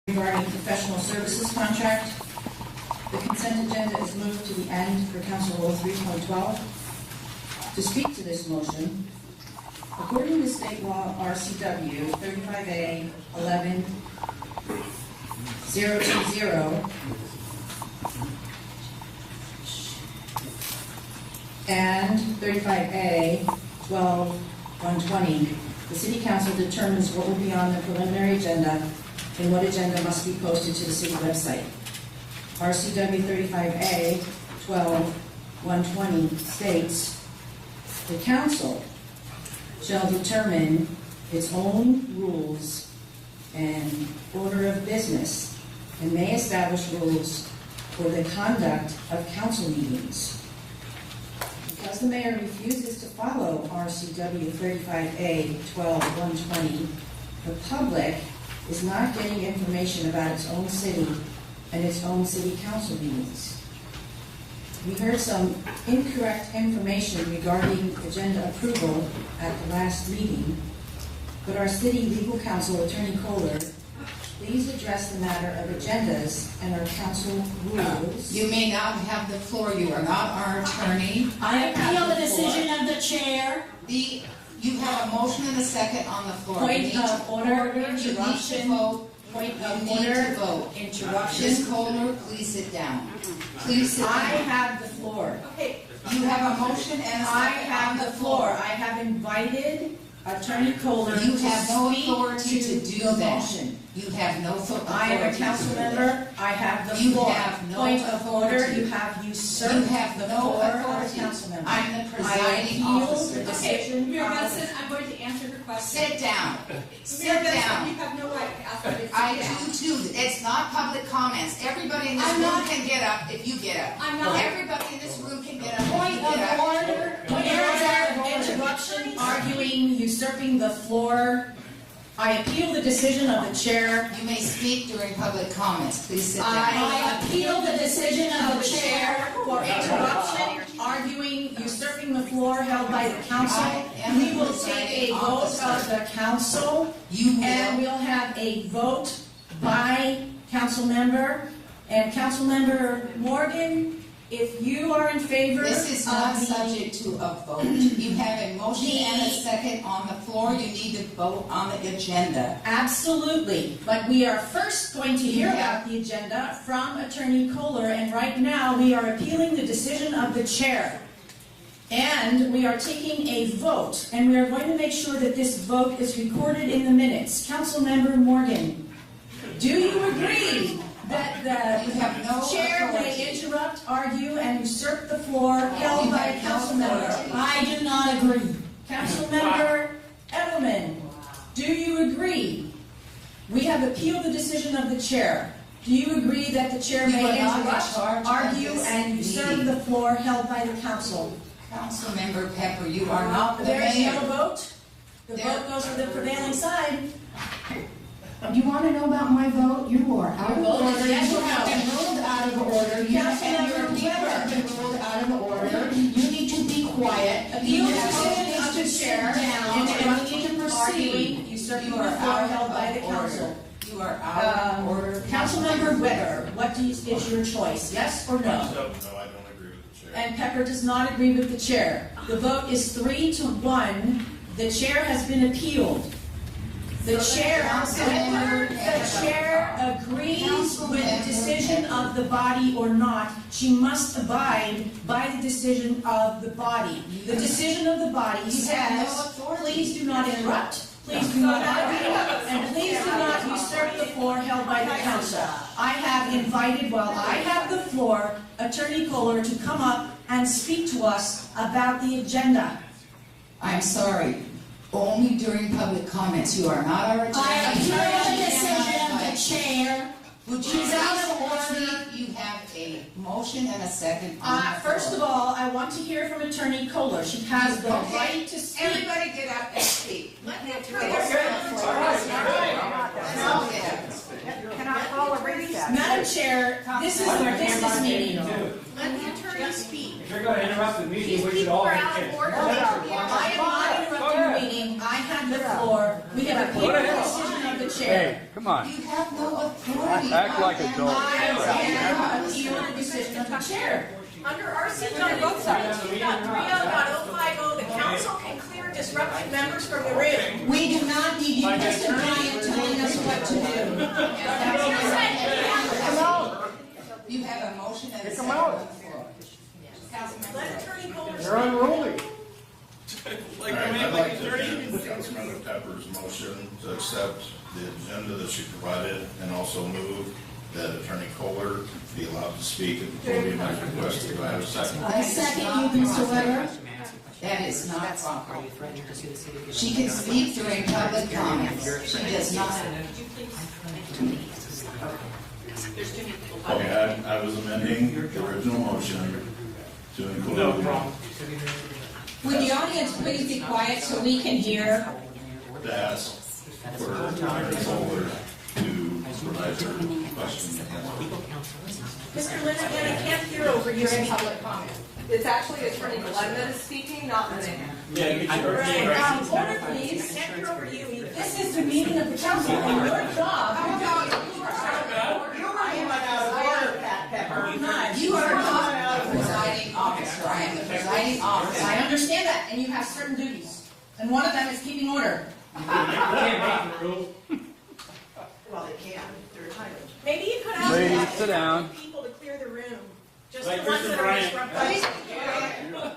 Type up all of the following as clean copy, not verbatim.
regarding professional services contract. The consent agenda is moved to the end for Council Rule 3.12. To speak to this motion, according to state law RCW 35A 11-020 and 35A 12-120, the City Council determines what will be on the preliminary agenda and what agenda must be posted to the city website. RCW 35A 12-120 states, the council shall determine its own rules and order of business and may establish rules for the conduct of council meetings. Because the mayor refuses to follow RCW 35A 12-120, the public is not getting information about its own city and its own city council meetings. We heard some incorrect information regarding agenda approval at the last meeting, but our city legal counsel, Attorney Kohler, please address the matter of agendas and our council rules. You may not have the floor. You are not our attorney. I appeal the decision of the chair. You have a motion and a second on the floor. Point of order, You need to interruption. vote. Point You of need order, to vote. interruption. Ms. Kohler, please sit down. Please sit I down. have the floor. Okay. You have a motion and a second. I have the floor. I have invited Attorney Kohler to You have no speak authority to do the that. motion. You have no authority. I am a council member. I have the You floor. have no Point of order. authority. You have usurped You have the no floor of a authority. council member. I'm the presiding I appeal officer. the decision Mayor of- Benson, I'm going to answer her question. Sit down. Mayor Sit Benson, down. you have no right to ask her to sit I down. do too. It's not public comments. Everybody in this I'm room not- can get up if you get up. I'm not- Everybody in this room can get up if Point you of get up. order. Point of order. Interruption. Arguing, usurping the floor. I appeal the decision of the chair. You may speak during public comments. Please sit down. I appeal the decision of the chair for interruption, arguing, usurping the floor held by the council. We will take a vote of the council, You and will. we'll have a vote by council member. And council member Morgan, if you are in favor of This is not the... subject to a vote. You have a motion and a second on the floor. You need to vote on the agenda. Absolutely, but we are first going to hear about the agenda from Attorney Kohler, and right now we are appealing the decision of the chair. And we are taking a vote, and we are going to make sure that this vote is recorded in the minutes. Councilmember Morgan, do you agree that You have the no chair may authority. interrupt, argue, and usurp the floor held You by have a no council member? authority. I do not agree. Councilmember Edelman, do you agree? We have appealed the decision of the chair. Do you agree that the chair You may are not in interrupt, charge of argue, this and usurp meeting. the floor held by the council? Councilmember Pepper, you are not the There is no mayor. vote. The There- vote goes for the prevailing side. You want to know about my vote? You are out of Your vote is order. yes You or no? have been ruled out of order. You and your Councilmember people Weber. have been ruled out of order. You need to be quiet. Appeal You the have decision of the to sit chair, down, and we need to interrupting, proceed. arguing, usurping You the are floor out held by the of order. council. You are out of order. Councilmember Weber, what is your choice, yes or no? No, I don't agree with the chair. And Pepper does not agree with the chair. The vote is 3-1. The chair has been appealed. The chair agrees with the decision of the body or not. She must abide by the decision of the body. The decision of the body You have no says, authority. please do not interrupt, please do not argue, and please do not usurp the floor held by the council. I have invited, while I have the floor, Attorney Kohler to come up and speak to us about the agenda. I'm sorry. Only during public comments. You are not our attorney. I appeal the You decision cannot of the fight. chair. Would you She's out of please order. speak? You have a motion and a second on the floor. First of all, I want to hear from Attorney Kohler. She has the Okay. right to speak. Everybody get up and speak. Let the attorney Let's all get up. Madam Chair, this is a business meeting. Let the attorney speak. If you're gonna interrupt the meeting, we should all People are be out of kids. order. I am not interrupting the meeting. I have the floor. We have appealed the decision of the chair. Come on. You have no authority. Act like other than adults. my Appeal the decision of the chair. Under RC on both sides. 3.30.050, the council can clear disruptive members from the room. We do not need you, Mr. Bryant, telling us what to do. You have a motion and a second on the floor. Councilmember. Let Attorney Kohler They're unruly. All right, I'd like to amend Councilmember Pepper's motion to accept the agenda that she provided and also move that Attorney Kohler be allowed to speak at the podium as requested. Do I have a second? I second you, Mr. Weber. That is not proper. She can speak during public comments. She does not. Okay, I was amending the original motion to include. Would the audience please be quiet so we can hear? To ask for Attorney Kohler to provide her question and answer. Mr. Linehan, I can't hear over you in public comment. It's actually Attorney Glenn that is speaking, not me. Yeah, you get your Right, order please. I can't hear over you either. This is the meeting of the council and your job. You are not the presiding officer. I am the presiding officer. I understand that, and you have certain duties, and one of them is keeping order. You can't make the rules. Well, they can, they're entitled. Maybe you could ask Ladies, that sit down. people to clear the room. Just Like the ones Mr. that are Bryant. disruptive.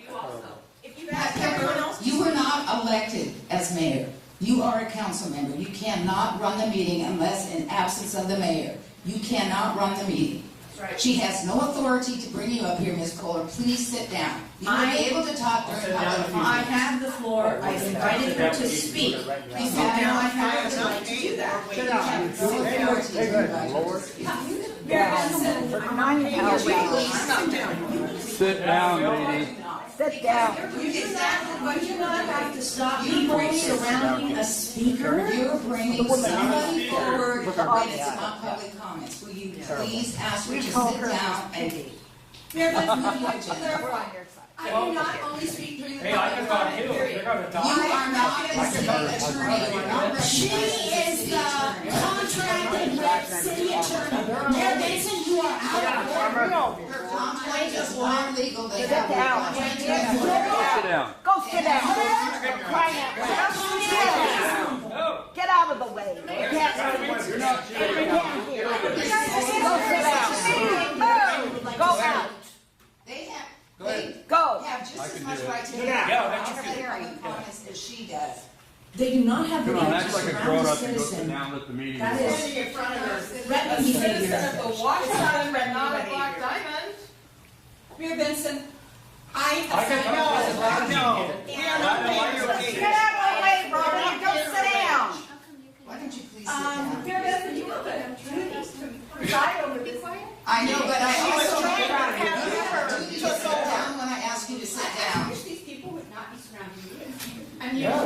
You also. If you ask everyone else. You were not elected as mayor. You are a council member. You cannot run the meeting unless in absence of the mayor. You cannot run the meeting. Right. She has no authority to bring you up here, Ms. Kohler. Please sit down. You will be able to talk during public I comments. have the floor, I've invited her to speak. You said now I have the right to do that. You have no authority to invite her to speak. Sit down, lady. Sit down. You do not have to stop people surrounding a speaker. You're bringing somebody forward when it's not public comments. Will you please ask her to sit down and Mayor, let's move the agenda? clarify. I do not only speak during the Hey, I public can talk comment too. period. They're gonna You talk. are not a city attorney. You are not She is the contracted rep city attorney. Mayor Benson, you are out of order. Her contract is not legal. They have a contract. Sit down. Go sit down. Crying out loud. Get out of the way. You can't hear. Go sit down. Go out. They Go. have just as much right to Yeah, that's have public comments as she does. They do not have the Come on, right to act like a surround grown a up and go sit citizen. down at the meeting. That is Standing in front of us. threatening Citizen behavior. of the Watchtower, but not a Black Diamond. Mayor Benson, I I have can signed talk. up. We are not paying Get out of the way, Robin. Go sit down. Why don't you please sit down? Mayor Benson, you have a duty to preside over this. I know, but I She was also trying to have have her a duty to sit down when I ask you to sit down. wish these people would not be surrounding you.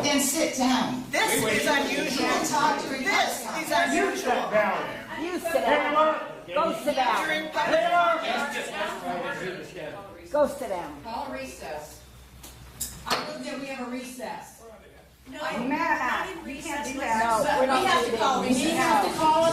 Then sit down. This is You unusual. can talk during This public is comments. unusual. You sit down. Go sit down. During public Go sit down. Call recess. I move that we have a recess. No, Matt, not in you can't recess. do Let's- that. No, we don't have do to call that. recess. We have to call an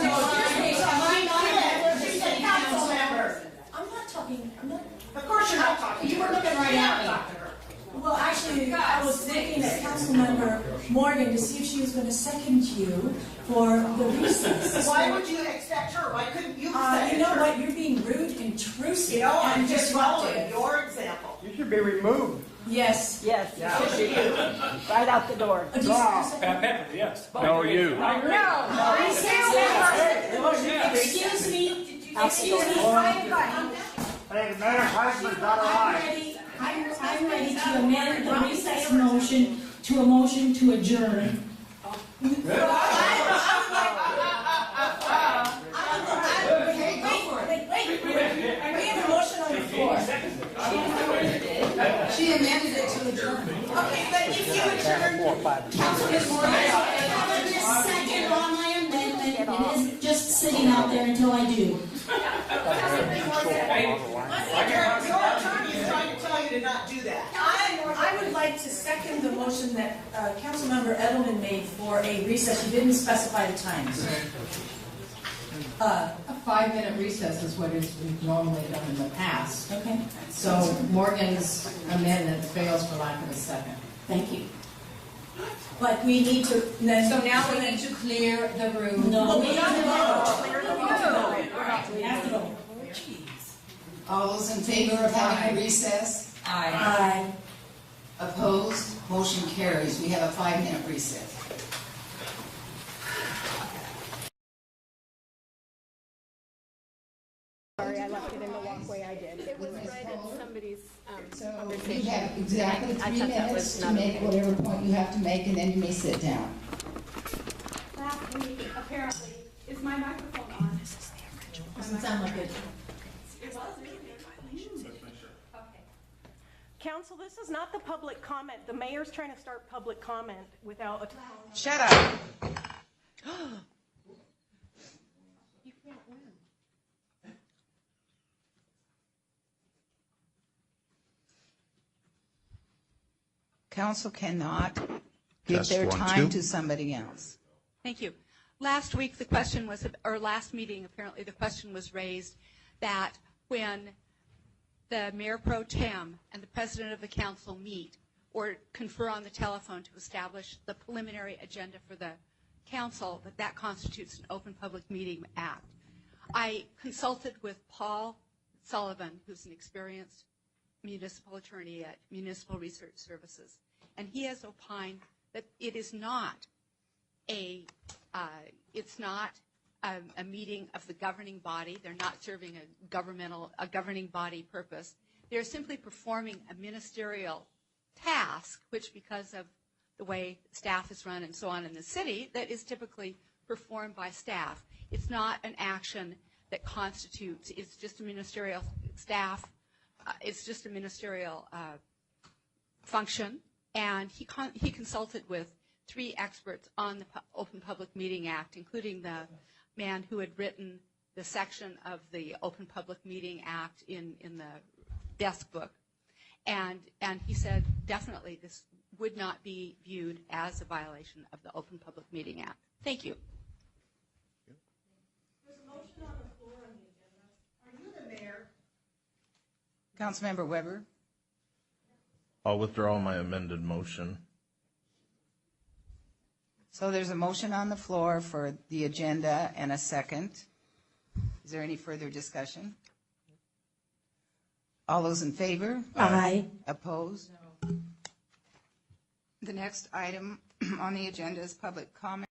She's a council member. I'm not talking, I'm not. Of course you're not talking. You were looking right at me. Talk to her. Well, actually, I was looking at Councilmember Morgan to see if she was going to second you for the recess. Why would you expect her? Why couldn't you You say know her? what, you're being rude, intrusive, You know, I'm and just following disruptive. your example. You should be removed. Yes. Yes, right out the door. Just- Pat Pepper, yes. No, you. I agree. Excuse me, excuse me. Hey, Mayor Heisman's not I'm ready to amend the recess motion to a motion to adjourn. Okay, go for it. We have a motion on the floor. She amended it to adjourn. Okay, but if you adjourn, Councilman Morgan, I have a second on my amendment. It is just sitting out there until I do. Your attorney was trying to tell you to not do that. I would like to second the motion that Councilmember Edelman made for a recess. You didn't specify the time, so. A 5-minute recess is what is normally done in the past. Okay, So Morgan's amendment fails for lack of a second. thank you. But we need to, then. So now we need to clear the room. No, we have to vote. We have to vote. All those in favor of having a recess? Aye. Opposed? Motion carries. We have a 5-minute recess. Sorry, I left it in the walkway, I did. It was right at somebody's So you conversation. have exactly I 3 thought that minutes was to not make okay. whatever point you have to make, and then you may sit down. Last week, apparently, is my microphone on? Doesn't sound like it. Council, this is not the public comment. The mayor's trying to start public comment without a. Shut up. Council cannot give Test, their 1, time 2. to somebody else. Thank you. Last week, the question was, or last meeting, apparently, the question was raised that when the Mayor Pro Tem and the President of the Council meet or confer on the telephone to establish the preliminary agenda for the Council, that constitutes an Open Public Meeting Act. I consulted with Paul Sullivan, who's an experienced municipal attorney at Municipal Research Services, and he has opined that it is not a meeting of the governing body. They're not serving a governing body purpose. They're simply performing a ministerial task, which because of the way staff is run and so on in the city, that is typically performed by staff. It's not an action that constitutes, it's just a ministerial staff, it's just a ministerial function, and he consulted with 3 experts on the Open Public Meeting Act, including the man who had written the section of the Open Public Meeting Act in the desk book. And he said, definitely, this would not be viewed as a violation of the Open Public Meeting Act. Thank you. There's a motion on the floor on the agenda. Are you the mayor? Councilmember Weber? I'll withdraw my amended motion. So there's a motion on the floor for the agenda and a second. Is there any further discussion? All those in favor? Aye. Opposed? The next item on the agenda is public comment.